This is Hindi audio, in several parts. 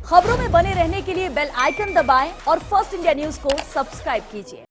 खबरों में बने रहने के लिए बेल आइकन दबाएं और फर्स्ट इंडिया न्यूज को सब्सक्राइब कीजिए।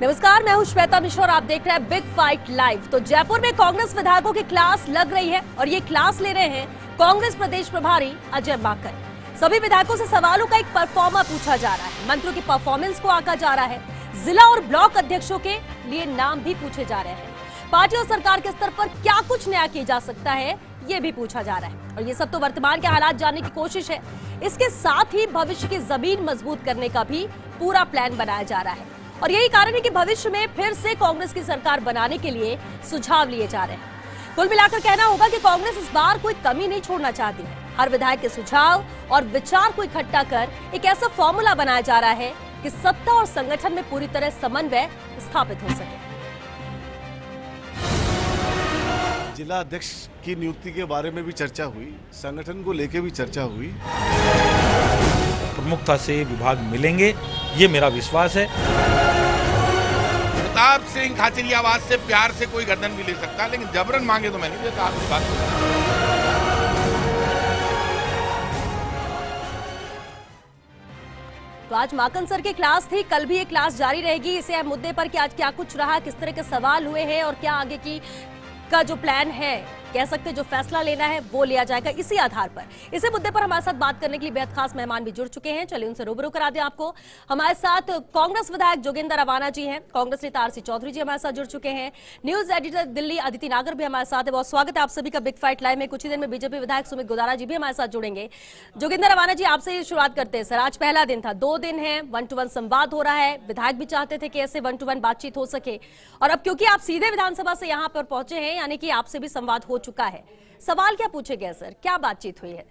नमस्कार, मैं हूं श्वेता मिश्रा और आप देख रहे हैं बिग फाइट लाइव। तो जयपुर में कांग्रेस विधायकों की क्लास लग रही है और ये क्लास ले रहे हैं कांग्रेस प्रदेश प्रभारी अजय माकन। सभी विधायकों से सवालों का एक परफॉर्मा पूछा जा रहा है, मंत्रियों की परफॉर्मेंस को आंका जा रहा है, जिला और ब्लॉक अध्यक्षों के लिए नाम भी पूछे जा रहे हैं, पार्टी और सरकार के स्तर पर क्या कुछ नया किया जा सकता है ये भी पूछा जा रहा है। और ये सब तो वर्तमान के हालात जानने की कोशिश है, इसके साथ ही भविष्य की जमीन मजबूत करने का भी पूरा प्लान बनाया जा रहा है। और यही कारण है कि भविष्य में फिर से कांग्रेस की सरकार बनाने के लिए सुझाव लिए जा रहे हैं। कुल मिलाकर कहना होगा कि कांग्रेस इस बार कोई कमी नहीं छोड़ना चाहती है। हर विधायक के सुझाव और विचार को इकट्ठा कर एक ऐसा फॉर्मूला बनाया जा रहा है कि सत्ता और संगठन में पूरी तरह समन्वय स्थापित हो सके। जिला अध्यक्ष की नियुक्ति के बारे में भी चर्चा हुई, संगठन को लेकर भी चर्चा हुई। प्रमुखता से विभाग मिलेंगे, ये मेरा विश्वास है। प्रताप सिंह खाचरियावाद से प्यार से कोई गर्दन भी ले सकता है, लेकिन जबरन मांगे तो मैं नहीं देता। आपकी बात तो आज माकन सर की क्लास थी, कल भी ये क्लास जारी रहेगी। इसे मुद्दे पर कि आज क्या कुछ रहा, किस तरह के सवाल हुए हैं और क्या आगे की का जो प्लान है, कह सकते जो फैसला लेना है वो लिया जाएगा। इसी आधार पर इसी मुद्दे पर हमारे साथ बात करने के लिए बेहद खास मेहमान भी जुड़ चुके हैं। चलिए उनसे रूबरू करा दें आपको। हमारे साथ कांग्रेस विधायक जोगिंदर रवाना जी हैं, कांग्रेस नेता आरसी चौधरी जी हमारे साथ जुड़ चुके हैं, न्यूज एडिटर दिल्ली अदिति नागर भी हमारे साथ है। बहुत स्वागत है आप सभी का बिग फाइट लाइव में। कुछ ही देर में बीजेपी विधायक सुमित गोदारा जी भी हमारे साथ जुड़ेंगे। जोगिंदर रवाना जी, आपसे शुरुआत करते हैं। सर, आज पहला दिन था, 2 दिन है, 1-to-1 संवाद हो रहा है। विधायक भी चाहते थे कि ऐसे 1-to-1 बातचीत हो सके, और अब क्योंकि आप सीधे विधानसभा से यहाँ पर पहुंचे हैं, यानी कि आपसे भी संवाद हो चुका है। सवाल क्या पूछे गए सर, क्या बातचीत हुई है?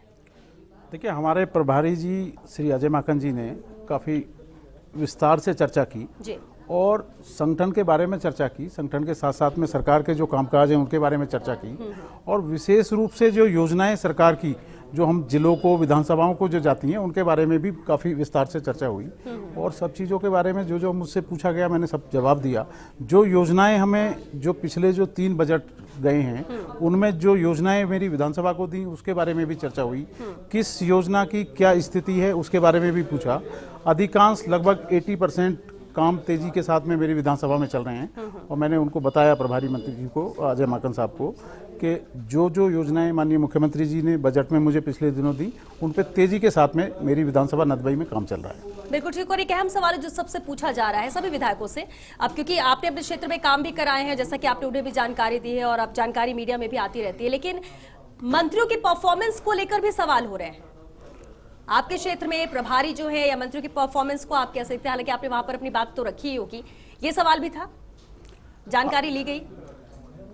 देखिए, हमारे प्रभारी जी श्री अजय माकन जी ने काफ़ी विस्तार से चर्चा की जी, और संगठन के बारे में चर्चा की। संगठन के साथ साथ में सरकार के जो कामकाज हैं उनके बारे में चर्चा की, और विशेष रूप से जो योजनाएं सरकार की जो हम जिलों को, विधानसभाओं को जो जाती हैं उनके बारे में भी काफ़ी विस्तार से चर्चा हुई। और सब चीज़ों के बारे में जो जो मुझसे पूछा गया मैंने सब जवाब दिया। जो योजनाएं हमें जो पिछले जो 3 बजट गए हैं उनमें जो योजनाएं मेरी विधानसभा को दी उसके बारे में भी चर्चा हुई। किस योजना की क्या स्थिति है उसके बारे में भी पूछा। अधिकांश लगभग 80% काम तेजी के साथ में मेरी विधानसभा में चल रहे हैं, और मैंने उनको बताया, प्रभारी मंत्री जी को, अजय माकन साहब को, कि जो जो योजनाएं माननीय मुख्यमंत्री जी ने बजट में मुझे पिछले दिनों दी उन पर तेजी के साथ में मेरी विधानसभा नदबई में काम चल रहा है। बिल्कुल ठीक। और एक अहम सवाल है जो सबसे पूछा जा रहा है सभी विधायकों से, अब क्योंकि आपने अपने क्षेत्र में काम भी कराए हैं, जैसा कि आपने उन्हें भी जानकारी दी है और अब जानकारी मीडिया में भी आती रहती है, लेकिन मंत्रियों की परफॉर्मेंस को लेकर भी सवाल हो रहे हैं। आपके क्षेत्र में प्रभारी जो है या मंत्रियों की परफॉर्मेंस को आप कह सकते हैं, हालांकि आपने वहां पर अपनी बात तो रखी ही होगी, ये सवाल भी था, जानकारी ली गई?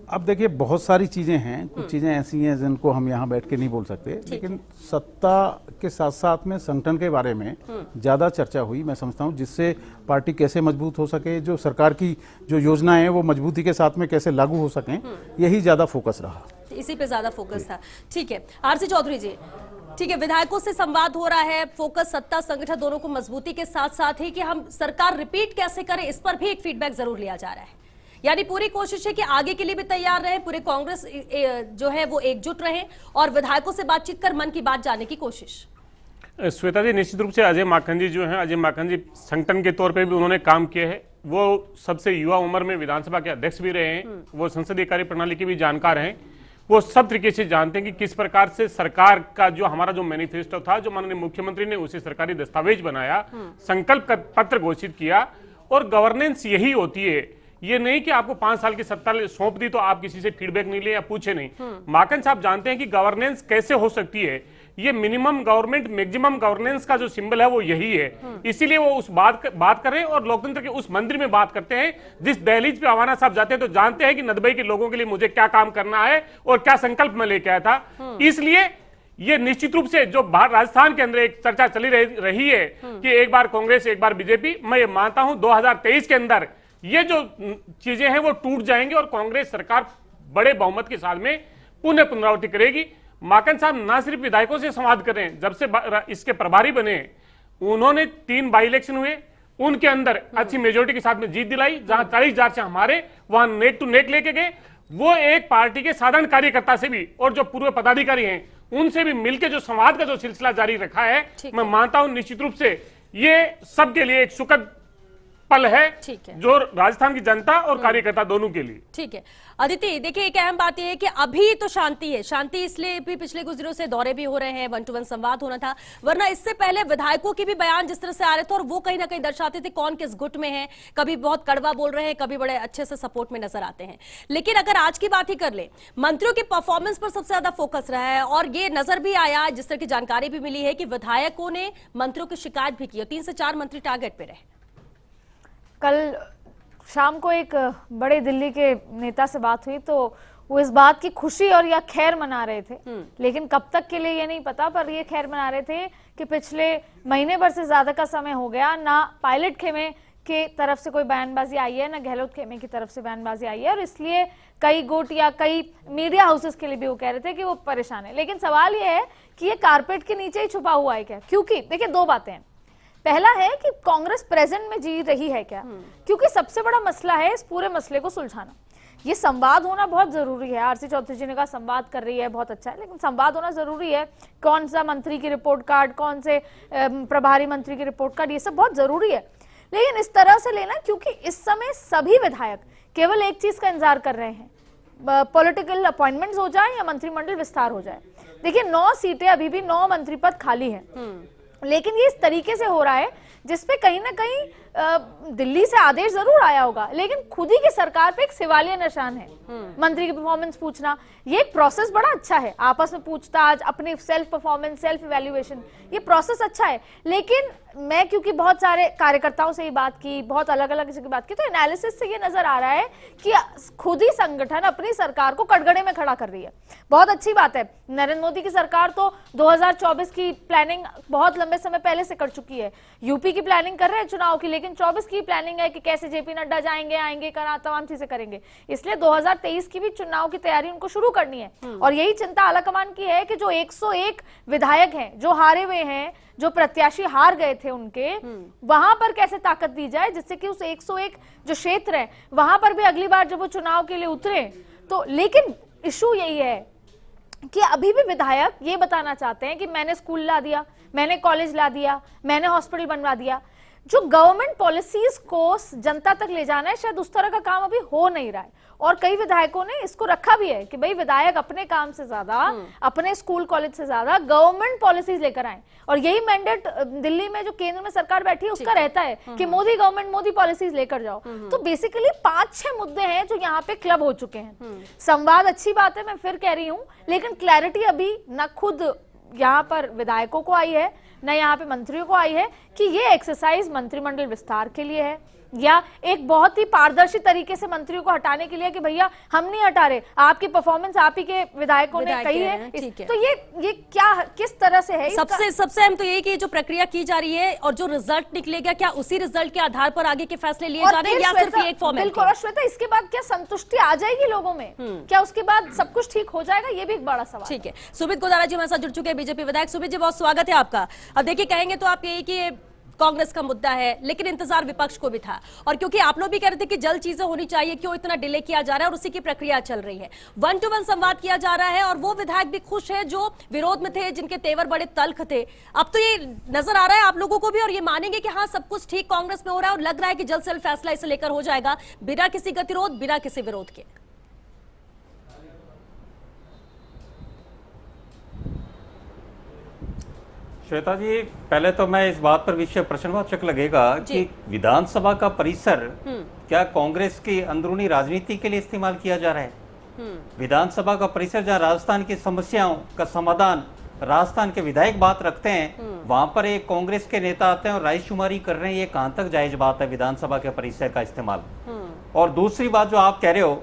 अब देखिए, बहुत सारी चीज़ें हैं, कुछ चीज़ें ऐसी हैं जिनको हम यहाँ बैठ के नहीं बोल सकते, लेकिन सत्ता के साथ साथ में संगठन के बारे में ज़्यादा चर्चा हुई, मैं समझता हूँ, जिससे पार्टी कैसे मजबूत हो सके, जो सरकार की जो योजनाएं हैं वो मजबूती के साथ में कैसे लागू हो सकें, यही ज़्यादा फोकस रहा। इसी पे ज़्यादा फोकस था। ठीक है, आरसी चौधरी जी, ठीक है, विधायकों से संवाद हो रहा है, फोकस सत्ता संगठन दोनों को मजबूती के साथ साथ ही कि हम सरकार रिपीट कैसे करें, इस पर भी एक फीडबैक जरूर लिया जा रहा है। यानी पूरी कोशिश है कि आगे के लिए भी तैयार रहे, पूरे कांग्रेस जो है वो एकजुट रहे और विधायकों से बातचीत कर मन की बात जानने की कोशिश। श्वेता जी, निश्चित रूप से अजय माकन जी जो हैं, अजय माकन जी संगठन के तौर पे भी उन्होंने काम किए हैं। वो सबसे युवा उम्र में विधानसभा के अध्यक्ष भी रहे हैं, वो संसदीय कार्य प्रणाली के भी जानकार हैं, वो सब तरीके से जानते हैं कि किस प्रकार से सरकार का जो हमारा जो मैनिफेस्टो था, जो माननीय मुख्यमंत्री ने उसे सरकारी दस्तावेज बनाया, संकल्प पत्र घोषित किया, और गवर्नेंस यही होती है। ये नहीं कि आपको 5 साल की सत्ता सौंप दी तो आप किसी से फीडबैक नहीं ले या पूछे नहीं। माकन साहब जानते हैं कि गवर्नेंस कैसे हो सकती है। ये मिनिमम गवर्नमेंट मैक्सिमम गवर्नेंस का जो सिंबल है वो यही है, इसीलिए वो उस बात कर रहे हैं और लोकतंत्र के उस मंदिर में बात करते हैं। जिस दहलीज पे आवाना साहब जाते हैं तो जानते हैं कि नदबई के लोगों के लिए मुझे क्या काम करना है और क्या संकल्प में लेके आया था। इसलिए ये निश्चित रूप से जो राजस्थान के अंदर एक चर्चा चली रही है कि एक बार कांग्रेस एक बार बीजेपी, मैं ये मानता हूं 2023 के अंदर ये जो चीजें हैं वो टूट जाएंगी और कांग्रेस सरकार बड़े बहुमत के साथ में पुनरावृत्ति करेगी। माकन साहब ना सिर्फ विधायकों से संवाद करें, जब से इसके प्रभारी बने उन्होंने 3 बाई इलेक्शन हुए, उनके अंदर अच्छी मेजोरिटी के साथ में जीत दिलाई। जहां 40,000 से हमारे, वहां नेक टू नेक लेके गए। वो एक पार्टी के साधारण कार्यकर्ता से भी और जो पूर्व पदाधिकारी हैं उनसे भी मिलकर जो संवाद का जो सिलसिला जारी रखा है, मैं मानता हूं निश्चित रूप से ये सबके लिए एक सुखद पल है, जो राजस्थान की जनता और कार्यकर्ता दोनों के लिए। ठीक है अदिति, देखिए एक अहम बात यह है कि अभी तो शांति है, शांति इसलिए भी पिछले कुछ दिनों से दौरे भी हो रहे हैं, 1-to-1 संवाद होना था, वरना इससे पहले विधायकों की भी बयान जिस तरह से आ रहे थे और वो कहीं ना कहीं दर्शाते थे कौन किस गुट में है, कभी बहुत कड़वा बोल रहे हैं, कभी बड़े अच्छे से सपोर्ट में नजर आते हैं। लेकिन अगर आज की बात ही कर ले, मंत्रियों की परफॉर्मेंस पर सबसे ज्यादा फोकस रहा है और ये नजर भी आया, जिस तरह की जानकारी भी मिली है कि विधायकों ने मंत्रियों की शिकायत भी की, 3 से 4 मंत्री टारगेट पे रहे। कल शाम को एक बड़े दिल्ली के नेता से बात हुई तो वो इस बात की खुशी और या खैर मना रहे थे, लेकिन कब तक के लिए ये नहीं पता, पर ये खैर मना रहे थे कि पिछले महीने भर से ज्यादा का समय हो गया, ना पायलट खेमे के तरफ से कोई बयानबाजी आई है, ना गहलोत खेमे की तरफ से बयानबाजी आई है, और इसलिए कई गुट या कई मीडिया हाउसेस के लिए भी वो कह रहे थे कि वो परेशान है। लेकिन सवाल ये है कि ये कारपेट के नीचे ही छुपा हुआ है क्या? क्योंकि देखिए दो बातें हैं, पहला है कि कांग्रेस प्रेजेंट में जी रही है क्या, क्योंकि सबसे बड़ा मसला है इस पूरे मसले को सुलझाना। ये संवाद होना बहुत जरूरी है, आरसी चौधरी जी ने कहा संवाद कर रही है, बहुत अच्छा है, लेकिन संवाद होना जरूरी है। कौन सा मंत्री की रिपोर्ट कार्ड, कौन से प्रभारी मंत्री की रिपोर्ट कार्ड, ये सब बहुत जरूरी है, लेकिन इस तरह से लेना क्योंकि इस समय सभी विधायक केवल एक चीज का इंतजार कर रहे हैं, पॉलिटिकल अपॉइंटमेंट्स हो जाए या मंत्रिमंडल विस्तार हो जाए। देखिए 9 सीटें अभी भी 9 मंत्री पद खाली हैं, लेकिन ये इस तरीके से हो रहा है जिसपे कहीं ना कहीं दिल्ली से आदेश जरूर आया होगा, लेकिन खुद ही की सरकार पे एक सवालिया निशान है। मंत्री की परफॉर्मेंस पूछना, ये एक प्रोसेस बड़ा अच्छा है, आपस में पूछताछ, अपनी सेल्फ परफॉर्मेंस, सेल्फ इवैल्यूएशन, ये प्रोसेस अच्छा है। लेकिन मैं क्योंकि बहुत सारे कार्यकर्ताओं से ये बात की, बहुत अलग अलग जगह बात की, तो एनालिसिस से ये नजर आ रहा है कि खुद ही संगठन अपनी सरकार को कटघरे में खड़ा कर रही है। बहुत अच्छी बात है, नरेंद्र मोदी की सरकार तो 2024 की प्लानिंग बहुत लंबे समय पहले से कर चुकी है, यूपी की प्लानिंग कर रहे हैं चुनाव की, लेकिन 24 की प्लानिंग है कि कैसे जेपी नड्डा जाएंगे, आएंगे, तमाम चीजें करेंगे, इसलिए 2023 की भी चुनाव की तैयारी उनको शुरू करनी है। और यही चिंता आलाकमान की है कि जो 101 विधायक हैं जो हारे हुए हैं, जो प्रत्याशी हार गए थे उनके, वहां पर कैसे ताकत दी जाए जिससे कि उस 101 जो क्षेत्र है वहां पर भी अगली बार जब वो चुनाव के लिए उतरे तो। लेकिन इशू यही है कि अभी भी विधायक ये बताना चाहते हैं कि मैंने स्कूल ला दिया, मैंने कॉलेज ला दिया, मैंने हॉस्पिटल बनवा दिया। जो गवर्नमेंट पॉलिसीज को जनता तक ले जाना है, शायद उस तरह का काम अभी हो नहीं रहा है। और कई विधायकों ने इसको रखा भी है कि भाई विधायक अपने काम से ज्यादा, अपने स्कूल कॉलेज से ज्यादा गवर्नमेंट पॉलिसीज लेकर आए, और यही मैंडेट दिल्ली में जो केंद्र में सरकार बैठी है उसका रहता है कि मोदी गवर्नमेंट, मोदी पॉलिसीज लेकर जाओ। तो बेसिकली 5-6 मुद्दे हैं जो यहाँ पे क्लब हो चुके हैं। संवाद अच्छी बात है, मैं फिर कह रही हूँ, लेकिन क्लैरिटी अभी न खुद यहाँ पर विधायकों को आई है, न यहाँ पे मंत्रियों को आई है कि ये एक्सरसाइज मंत्रिमंडल विस्तार के लिए है या एक बहुत ही पारदर्शी तरीके से मंत्रियों को हटाने के लिए कि भैया हम नहीं हटा रहे, आपकी परफॉर्मेंस आप ही के विधायकों ने कही है। तो ये क्या, किस तरह से है? सबसे अहम तो यही कि जो प्रक्रिया की जा रही है और जो रिजल्ट निकलेगा, क्या उसी रिजल्ट के आधार पर आगे के फैसले लिए जा रहे हैं या सिर्फ एक फॉर्मेट? बिल्कुल। और श्वेता, इसके बाद क्या संतुष्टि आ जाएगी लोगों में? क्या उसके बाद सब कुछ ठीक हो जाएगा? ये भी एक बड़ा सवाल। ठीक है, सुमित गोदारा जी हमारे साथ जुड़ चुके हैं, बीजेपी विधायक। सुमित जी, बहुत स्वागत है आपका। अब देखिए, कहेंगे तो आप यही कि कांग्रेस का मुद्दा है, लेकिन इंतजार विपक्ष को भी था, और क्योंकि आप लोग भी कह रहे थे कि जल्द चीजें होनी चाहिए, क्यों इतना डिले किया जा रहा है, और उसी की प्रक्रिया चल रही है। 1-to-1 संवाद किया जा रहा है और वो विधायक भी खुश है जो विरोध में थे, जिनके तेवर बड़े तल्ख थे। अब तो ये नजर आ रहा है आप लोगों को भी, और ये मानेंगे कि हाँ सब कुछ ठीक कांग्रेस में हो रहा है, और लग रहा है कि जल्द से जल्द फैसला इसे लेकर हो जाएगा, बिना किसी गतिरोध, बिना किसी विरोध के। श्वेता जी, पहले तो मैं इस बात पर विषय प्रश्नवाचक लगेगा कि विधानसभा का परिसर क्या कांग्रेस की अंदरूनी राजनीति के लिए इस्तेमाल किया जा रहा है? विधानसभा का परिसर जहां राजस्थान की समस्याओं का समाधान राजस्थान के विधायक बात रखते हैं, वहां पर एक कांग्रेस के नेता आते हैं और रायशुमारी कर रहे हैं, ये कहां तक जायज बात है विधानसभा के परिसर का इस्तेमाल? और दूसरी बात जो आप कह रहे हो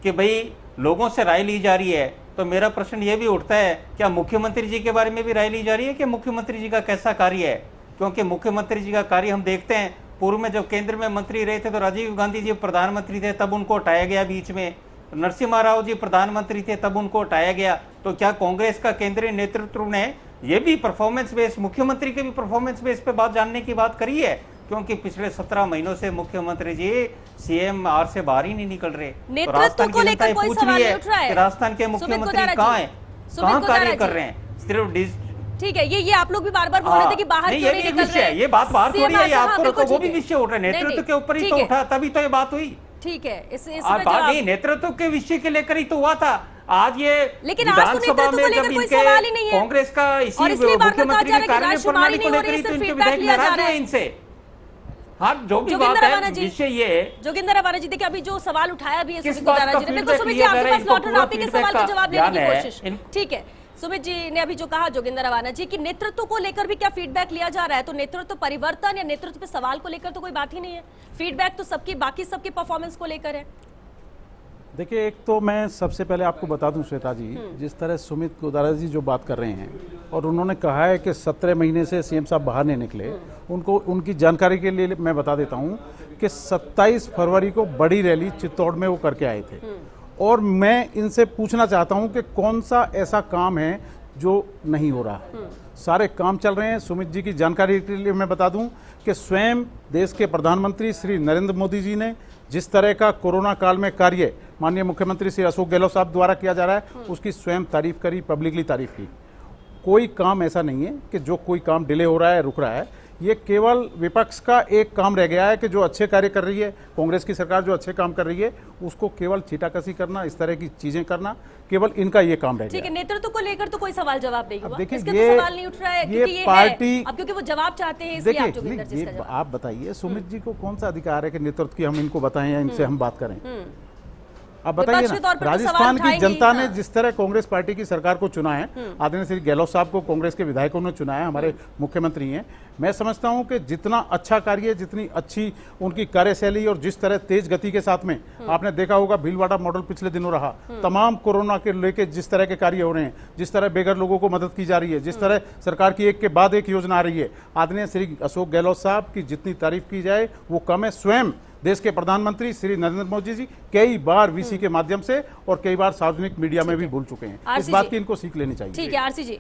कि भाई लोगों से राय ली जा रही है, तो मेरा प्रश्न ये भी उठता है, क्या मुख्यमंत्री जी के बारे में भी राय ली जा रही है कि मुख्यमंत्री जी का कैसा कार्य है? क्योंकि मुख्यमंत्री जी का कार्य हम देखते हैं, पूर्व में जब केंद्र में मंत्री रहे थे तो राजीव गांधी जी प्रधानमंत्री थे, तब उनको हटाया गया, बीच में नरसिम्हा राव जी प्रधानमंत्री थे, तब उनको हटाया गया। तो क्या कांग्रेस का केंद्रीय नेतृत्व ने ये भी परफॉर्मेंस बेस, मुख्यमंत्री के भी परफॉर्मेंस बेस पे बात जानने की बात करी है? क्योंकि पिछले 17 महीनों से मुख्यमंत्री जी सीएम आर से बाहर ही नहीं निकल रहे। नेतृत्व तो राजस्थान को की लेकर जनता कोई पूछ सवाल रही नहीं उठ रहा है। कि राजस्थान के सुमित मुख्यमंत्री गोदारा कहाँ जी, हैं, सुमित कहाँ गोदारा कार्य कर जी। रहे हैं। सिर्फ ठीक है, ये आप लोग भी बार बार बोल रहे थे कि बाहर नहीं, क्यों ये नहीं भी निकल विषय रहे। है, ये बात बाहर थोड़ी है, ये हाँ, आपको बिल्कुल वो भी ठीक है। विषय उठ रहा है, नहीं, नेतृत्व नहीं, के ऊपर ही ठीक तो है। उठा, तभी तो ये बात हुई। ठीक है, इसमें बात जवाब नहीं, नेतृत्व के विषय के लेकर ही तो हुआ था। आज ये लेकिन आज तो विधानसभा नेतृत्व को में लेकर जब कोई इनके सवाल ही नहीं है। कांग्रेस का और इसी इसलिए बार बार कहा मुख्यमंत्री जा की रहा है कि कार्य राजकुमारी प्रणाली को नहीं हो लेकर रही, ही तो सिर्फ इनके feedback विधायक लिया जा नाराज रहा हुए है। इनसे। हाँ, जो भी जोगिंदर बात रवाना है जी, विषय ये है, जोगिंदर रवाना जी, देखिए अभी जो सवाल उठाया भी है किस सुमित बात गोदारा का जी ने, बिल्कुल feedback सुमित जी लिया आपके जा रहा है, पास इनको लौट रहा, पूरा आप ही के feedback सवाल का का जवाब लेने की ध्यान है। कोशिश। ठीक है, सुमित जी ने अभी जो कहा जोगिंदर रवाना जी कि नेतृत्व को लेकर भी क्या फीडबैक लिया जा रहा है, तो नेतृत्व परिवर्तन या नेतृत्व पे सवाल को लेकर तो कोई बात ही नहीं है। फीडबैक तो सबकी, बाकी सबके परफॉर्मेंस को लेकर है। देखिए, एक तो मैं सबसे पहले आपको बता दूं श्वेता जी, जिस तरह सुमित गोदारा जी जो बात कर रहे हैं और उन्होंने कहा है कि 17 महीने से सीएम साहब बाहर नहीं निकले, उनको उनकी जानकारी के लिए मैं बता देता हूं कि 27 फरवरी को बड़ी रैली चित्तौड़ में वो करके आए थे। और मैं इनसे पूछना चाहता हूं कि कौन सा ऐसा काम है जो नहीं हो रहा। सारे काम चल रहे हैं। सुमित जी की जानकारी के लिए मैं बता दूं कि स्वयं देश के प्रधानमंत्री श्री नरेंद्र मोदी जी ने जिस तरह का कोरोना काल में कार्य माननीय मुख्यमंत्री श्री अशोक गहलोत साहब द्वारा किया जा रहा है, उसकी स्वयं तारीफ करी, पब्लिकली तारीफ की। कोई काम ऐसा नहीं है कि जो कोई काम डिले हो रहा है, रुक रहा है। ये केवल विपक्ष का एक काम रह गया है कि जो अच्छे कार्य कर रही है कांग्रेस की सरकार, जो अच्छे काम कर रही है उसको केवल छीटाकशी करना, इस तरह की चीजें करना, केवल इनका ये काम रह गया। ठीक है, नेतृत्व को लेकर तो कोई सवाल जवाब नहीं हुआ, देखिए, इसका तो ये- सवाल नहीं उठ रहा है, ये क्योंकि ये पार्टी- है। अब क्योंकि वो जवाब चाहते हैं, इसलिए आप देखिए, जोगिंदर जी ये इसका जवाब। आप बताइए, सुमित जी को कौन सा अधिकार है कि नेतृत्व की हम इनको बताएं या इनसे हम बात करें? आप बताइए विपक्ष के तौर ना, पर तो सवाल राजस्थान की उठाएंगे ही, जनता ने हाँ। जिस तरह कांग्रेस पार्टी की सरकार को चुना है, आदरणीय श्री गहलोत साहब को कांग्रेस के विधायकों ने चुना है, हमारे मुख्यमंत्री हैं। मैं समझता हूं कि जितना अच्छा कार्य, जितनी अच्छी उनकी कार्यशैली और जिस तरह तेज गति के साथ में आपने देखा होगा भीलवाड़ा मॉडल पिछले दिनों रहा, तमाम कोरोना के लेके जिस तरह के कार्य हो रहे हैं, जिस तरह बेघर लोगों को मदद की जा रही है, जिस तरह सरकार की एक के बाद एक योजना आ रही है, आदरणीय श्री अशोक गहलोत साहब की जितनी तारीफ की जाए वो कम है। स्वयं देश के प्रधानमंत्री श्री नरेंद्र मोदी जी कई बार वीसी के माध्यम से और कई बार सार्वजनिक मीडिया में भी बोल चुके हैं। इस आरसी बात जी। की इनको सीख लेनी चाहिए। ठीक है, आरसी जी,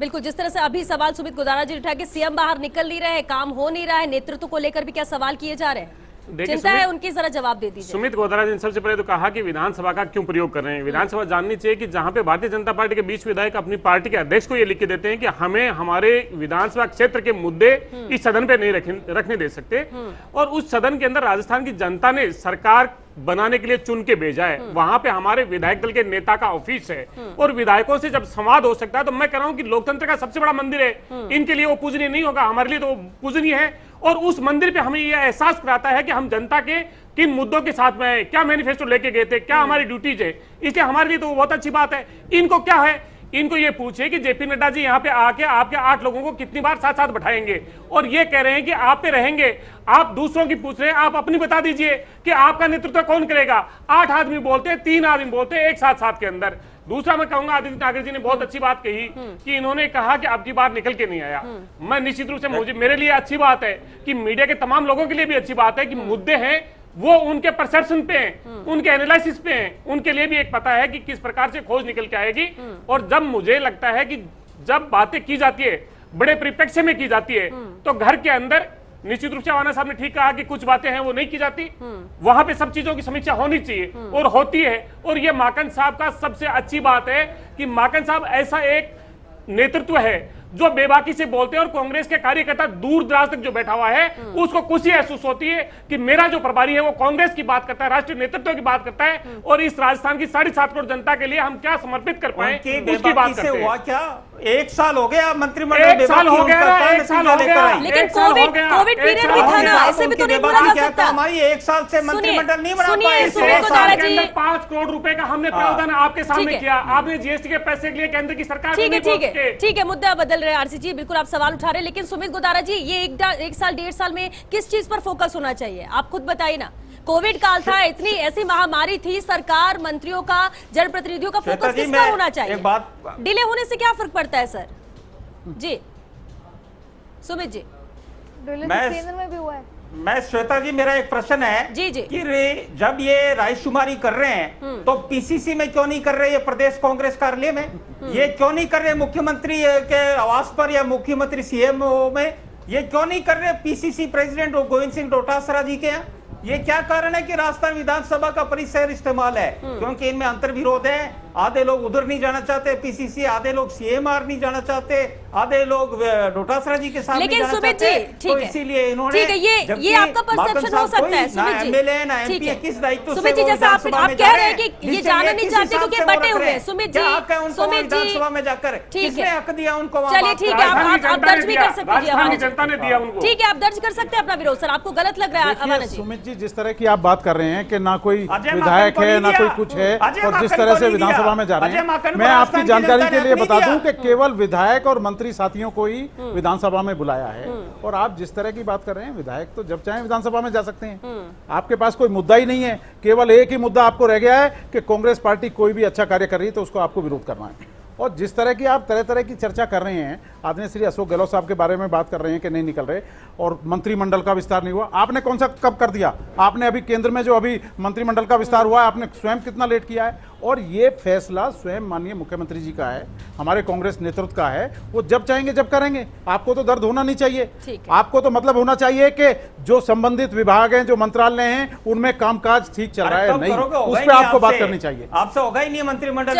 बिल्कुल जिस तरह से अभी सवाल सुमित गोदारा जी ने उठाया कि सीएम बाहर निकल नहीं रहे, काम हो नहीं रहा है, नेतृत्व को लेकर भी क्या सवाल किए जा रहे हैं, देखिए, चिंता है उनकी, जरा जवाब दे दीजिए। सुमित गोदारा जी ने सबसे पहले तो कहा कि विधानसभा का क्यों प्रयोग कर रहे हैं। विधानसभा जाननी चाहिए कि जहां पे भारतीय जनता पार्टी के 20 विधायक अपनी पार्टी के अध्यक्ष को ये लिख के देते हैं कि हमें हमारे विधानसभा क्षेत्र के मुद्दे इस सदन पे नहीं रखने दे सकते, और उस सदन के अंदर राजस्थान की जनता ने सरकार बनाने के लिए चुन के भेजा है, वहां पे हमारे विधायक दल के नेता का ऑफिस है और विधायकों से जब संवाद हो सकता है, तो मैं कह रहा हूं कि लोकतंत्र का सबसे बड़ा मंदिर है। इनके लिए वो पूजनीय नहीं होगा, हमारे लिए तो वो पूजनीय है। और उस मंदिर पे हमें यह एहसास कराता है कि हम जनता के किन मुद्दों के साथ में हैं, क्या मैनिफेस्टो लेके गए थे, क्या हमारी ड्यूटीज है। इसलिए हमारे लिए तो वो बहुत अच्छी बात है। इनको क्या है, इनको ये पूछे कि जेपी नड्डा जी यहाँ पे आके आपके 8 लोगों को कितनी बार साथ साथ बैठाएंगे, और ये कह रहे हैं कि आप पे रहेंगे। आप दूसरों की पूछ रहे हैं, आप अपनी बता दीजिए कि आपका नेतृत्व कौन करेगा। 8 आदमी बोलते हैं, 3 आदमी बोलते हैं एक साथ के अंदर। दूसरा मैं कहूंगा, आदित्य नागर जी ने बहुत अच्छी बात कही कि इन्होंने कहा कि अब की बार निकल के नहीं आया। मैं निश्चित रूप से, मेरे लिए अच्छी बात है कि मीडिया के तमाम लोगों के लिए भी अच्छी बात है कि मुद्दे हैं वो उनके परसेप्शन पे हैं, उनके एनालिसिस पे हैं, उनके लिए भी एक पता है कि किस प्रकार से खोज निकल के आएगी। और जब मुझे लगता है कि जब बातें की जाती है बड़े परिप्रेक्ष्य में की जाती है, तो घर के अंदर निश्चित रूप से आवाना साहब ने ठीक कहा कि कुछ बातें हैं वो नहीं की जाती, वहां पे सब चीजों की समीक्षा होनी चाहिए और होती है। और ये माकन साहब का सबसे अच्छी बात है कि माकन साहब ऐसा एक नेतृत्व है जो बेबाकी से बोलते हैं, और कांग्रेस के कार्यकर्ता दूर दराज तक जो बैठा हुआ है उसको खुशी महसूस होती है कि मेरा जो प्रभारी है वो कांग्रेस की बात करता है, राष्ट्रीय नेतृत्व की बात करता है, और इस राजस्थान की 7.5 करोड़ जनता के लिए हम क्या समर्पित कर पाए उसकी बात करते हैं। हुआ क्या, 1 साल हो गया मंत्रिमंडल, 1 साल हो गया, 1 साल हो गया, लेकिन कोविड पीरियड भी था ना, ऐसे भी तो नहीं बोला जा सकता। 1 साल से मंत्रिमंडल नहीं बना पाए। सुमित गोदारा जी, 5 करोड़ रुपए का हमने प्रावधान आपके सामने किया, आपने जीएसटी के पैसे के लिए केंद्र की सरकार ठीक है, मुद्दा बदल रहे हैं आरसी जी, बिल्कुल आप सवाल उठा रहे हैं। लेकिन सुमित गोदारा जी, ये 1 साल 1.5 साल में किस चीज पर फोकस होना चाहिए, आप खुद बताइए ना। कोविड काल था, इतनी ऐसी महामारी थी, सरकार, मंत्रियों का, जनप्रतिनिधियों का फोकस किस पर होना चाहिए? डिले होने से क्या फर्क पड़ता है सर? जी सुमित जी, डिले तो केंद्र में भी हुआ है। मैं श्वेता जी, मेरा एक प्रश्न है जी जी, कि जब ये रायशुमारी कर रहे हैं तो पीसीसी में क्यों नहीं कर रहे, ये प्रदेश कांग्रेस कार्यालय में ये क्यों नहीं कर रहे, मुख्यमंत्री के आवास पर या मुख्यमंत्री सीएम में ये क्यों नहीं कर रहे पीसीसी प्रेसिडेंट गोविंद सिंह डोटासरा जी के यहाँ? ये क्या कारण है कि राजस्थान विधानसभा का परिसर इस्तेमाल है? क्योंकि इनमें अंतर्विरोध है। आधे लोग उधर नहीं जाना चाहते पीसीसी, आधे लोग सीएमआर नहीं जाना चाहते, आधे लोग डोटासरा जी के साथ नहीं जाना चाहते। तो इसीलिए इन्होंने, ये आपका परसेप्शन हो सकता है सुमित जी, एमएलए ना एमपी, किस दायित्व से सुमित जी, जैसा आप कह रहे हैं कि ये जाना नहीं चाहते क्योंकि बटे हुए हैं। सुमित जी, विधानसभा में जाकर किसने हक दिया उनको? चलिए ठीक है, आप दर्ज भी कर सकते हैं, जनता ने दिया उनको। ठीक है, आप दर्ज कर सकते हैं अपना विरोध। सर आपको गलत लग रहा है अवाना जी? सुमित जी, जिस तरह की आप बात कर रहे हैं कि ना कोई विधायक है ना कोई कुछ है, और जिस तरह से विधानसभा में जा रहे हैं, मैं आपकी जानकारी के लिए बता दूं कि केवल विधायक और मंत्री साथियों को ही विधानसभा में बुलाया है। और आप जिस तरह की बात कर रहे हैं, विधायक तो जब चाहे विधानसभा में जा सकते हैं। आपके पास कोई मुद्दा ही नहीं है, केवल एक ही मुद्दा आपको रह गया है कि कांग्रेस पार्टी कोई भी अच्छा कार्य कर रही है तो उसको आपको विरोध करना है। और जिस तरह की आप तरह तरह की चर्चा कर रहे हैं, आदरणीय श्री अशोक गहलोत साहब के बारे में बात कर रहे हैं कि नहीं निकल रहे, और मंत्रिमंडल का विस्तार नहीं हुआ। आपने कौन सा कब कर दिया? आपने अभी केंद्र में जो अभी मंत्रिमंडल का विस्तार हुआ है, आपने स्वयं कितना लेट किया है? और ये फैसला स्वयं माननीय मुख्यमंत्री जी का है, हमारे कांग्रेस नेतृत्व का है। वो जब चाहेंगे जब करेंगे। आपको तो दर्द होना नहीं चाहिए। आपको तो मतलब होना चाहिए कि जो संबंधित विभाग हैं, जो मंत्रालय हैं, उनमें कामकाज ठीक चल रहा है नहीं, उस पर आपको बात करनी चाहिए। आपसे होगा ही नहीं मंत्रिमंडल।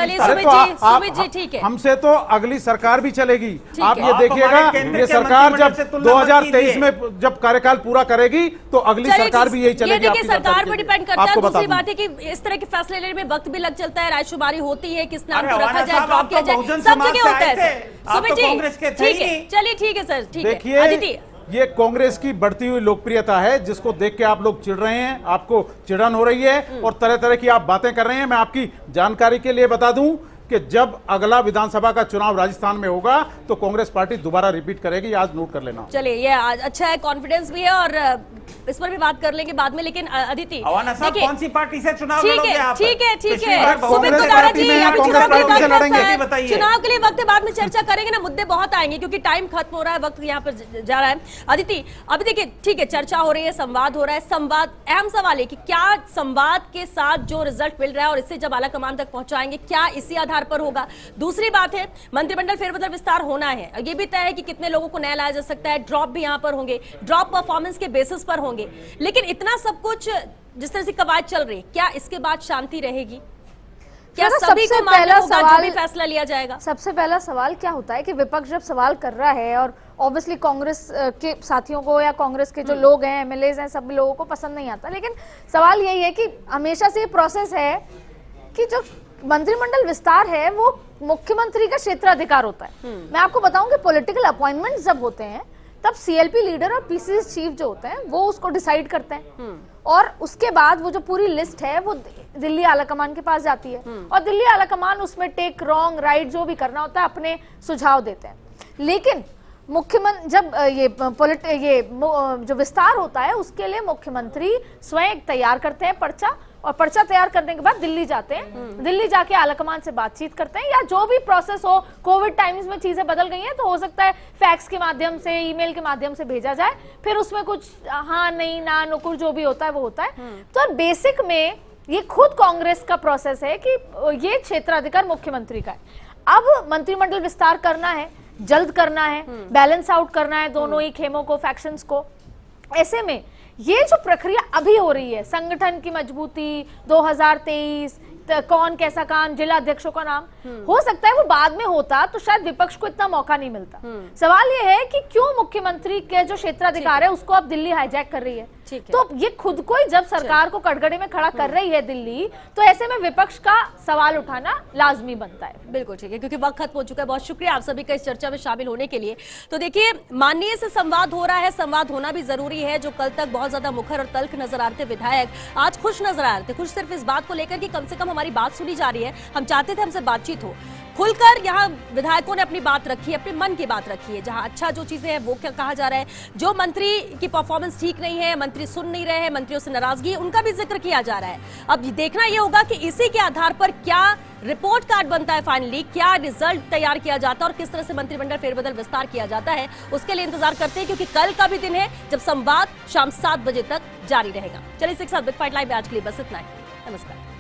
हमसे तो अगली सरकार भी चलेगी। आप ये देखिएगा, ये सरकार जब 2023 में जब कार्यकाल पूरा करेगी तो अगली सरकार भी यही चलेगी। देखिए, सरकार पर डिपेंड करता है। दूसरी बात है कि इस तरह के फैसले लेने में वक्त भी लग चलता है, रायशुमारी होती है, किस नाम को रखा जाए, ड्रॉप किया जाए, सब जगह होता है। सुमित जी, ठीक है, चलिए ठीक है सर, ठीक है। देखिए, ये कांग्रेस की बढ़ती हुई लोकप्रियता है, जिसको देख के आप लोग चिढ़ रहे हैं, आपको चिढ़न हो रही है और तरह तरह की आप बातें कर रहे हैं। मैं आपकी जानकारी के लिए बता दूं कि जब अगला विधानसभा का चुनाव राजस्थान में होगा तो कांग्रेस पार्टी दोबारा रिपीट करेगी। आज नोट कर लेना। चलिए, ये अच्छा है, कॉन्फिडेंस भी है और इस पर भी बात कर लेंगे बाद में। लेकिन अदिति, कौन सी पार्टी से चुनाव लड़ोगे आप? ठीक है, सुमित गोदारा जी, चुनाव के लिए वक्त बाद में चर्चा करेंगे ना, मुद्दे बहुत आएंगे क्योंकि टाइम खत्म हो रहा है, वक्त यहाँ पर जा रहा है। अदिति, अभी देखिए, ठीक है, चर्चा हो रही है, संवाद हो रहा है। संवाद, अहम सवाल है कि क्या संवाद के साथ जो रिजल्ट मिल रहा है और इससे जब आलाकमान तक पहुंचाएंगे, क्या इसी आधार पर होगा? दूसरी बात है, मंत्रिमंडल फेरबदल विस्तार होना है, ये भी तय है कि कितने लोगों को नया लाया जा सकता है, ड्रॉप भी यहाँ पर होंगे, ड्रॉप परफॉर्मेंस के बेसिस पर होंगे। लेकिन इतना सब कुछ जिस तरह से कवायद चल रही, क्या इसके बाद शांति रहेगी? क्या सभी को मान्य होगा जो भी फैसला लिया जाएगा? सबसे पहला सवाल क्या होता है कि विपक्ष जब सवाल कर रहा है, और ऑब्वियसली कांग्रेस के साथियों को या कांग्रेस के जो लोग हैं, एमएलएज हैं, सब लोगों को पसंद नहीं आता। लेकिन सवाल यही है कि हमेशा से ये प्रोसेस है कि जो मंत्रिमंडल विस्तार है वो मुख्यमंत्री का क्षेत्राधिकार होता है। मैं आपको बताऊं कि पॉलिटिकल अपॉइंटमेंट जब होते हैं तब सीएलपी लीडर और पीसीसी चीफ जो होते हैं वो उसको डिसाइड करते हैं, और उसके बाद वो जो पूरी लिस्ट है वो दिल्ली आलाकमान के पास जाती है, और दिल्ली आलाकमान उसमें टेक, रॉन्ग, राइट जो भी करना होता है अपने सुझाव देते हैं। लेकिन मुख्यमंत्री जब ये जो विस्तार होता है उसके लिए मुख्यमंत्री स्वयं तैयार करते हैं पर्चा, और पर्चा तैयार करने के बाद दिल्ली जाते हैं, दिल्ली जाके आलाकमान से बातचीत करते हैं, या जो भी प्रोसेस हो। कोविड टाइम्स में चीजें बदल गई हैं तो हो सकता है फैक्स के माध्यम से, ईमेल के माध्यम से भेजा जाए, फिर उसमें कुछ हाँ नहीं ना नुकुर जो भी होता है वो होता है। तो बेसिक में ये खुद कांग्रेस का प्रोसेस है कि ये क्षेत्राधिकार मुख्यमंत्री का है। अब मंत्रिमंडल विस्तार करना है, जल्द करना है, बैलेंस आउट करना है दोनों ही खेमों को, फैक्शंस को। ऐसे में ये जो प्रक्रिया अभी हो रही है, संगठन की मजबूती, 2023, कौन कैसा काम, जिला अध्यक्षों का नाम, हो सकता है वो बाद में होता तो शायद विपक्ष को इतना मौका नहीं मिलता। सवाल ये है कि क्यों मुख्यमंत्री के जो क्षेत्राधिकार है उसको अब दिल्ली हाईजैक कर रही है। तो ये खुद को ही जब सरकार को कटघरे में खड़ा कर रही है दिल्ली, तो ऐसे में विपक्ष का सवाल उठाना लाजमी बनता है। बिल्कुल ठीक है, क्योंकि वक्त खत्म हो चुका है। बहुत शुक्रिया आप सभी का इस चर्चा में शामिल होने के लिए। तो देखिए, माननीय से संवाद हो रहा है, संवाद होना भी जरूरी है। जो कल तक बहुत ज्यादा मुखर और तल्ख नजर आ रहे थे विधायक, आज खुश नजर आ रहे थे। खुश सिर्फ इस बात को लेकर कि कम से कम हमारी बात सुनी जा रही है। हम चाहते थे हमसे बातचीत हो, खुलकर यहाँ विधायकों ने अपनी बात रखी है, अपने मन की बात रखी है। जहाँ अच्छा जो चीजें हैं वो क्या कहा जा रहा है, जो मंत्री की परफॉर्मेंस ठीक नहीं है, मंत्री सुन नहीं रहे हैं, मंत्रियों से नाराजगी है, उनका भी जिक्र किया जा रहा है। अब देखना ये होगा कि इसी के आधार पर क्या रिपोर्ट कार्ड बनता है, फाइनली क्या रिजल्ट तैयार किया जाता है और किस तरह से मंत्रिमंडल फेरबदल विस्तार किया जाता है। उसके लिए इंतजार करते हैं, क्योंकि कल का भी दिन है जब संवाद शाम 7 बजे तक जारी रहेगा। चलिए, इसी के साथ बिग फाइट लाइव में आज के लिए बस इतना ही। नमस्कार।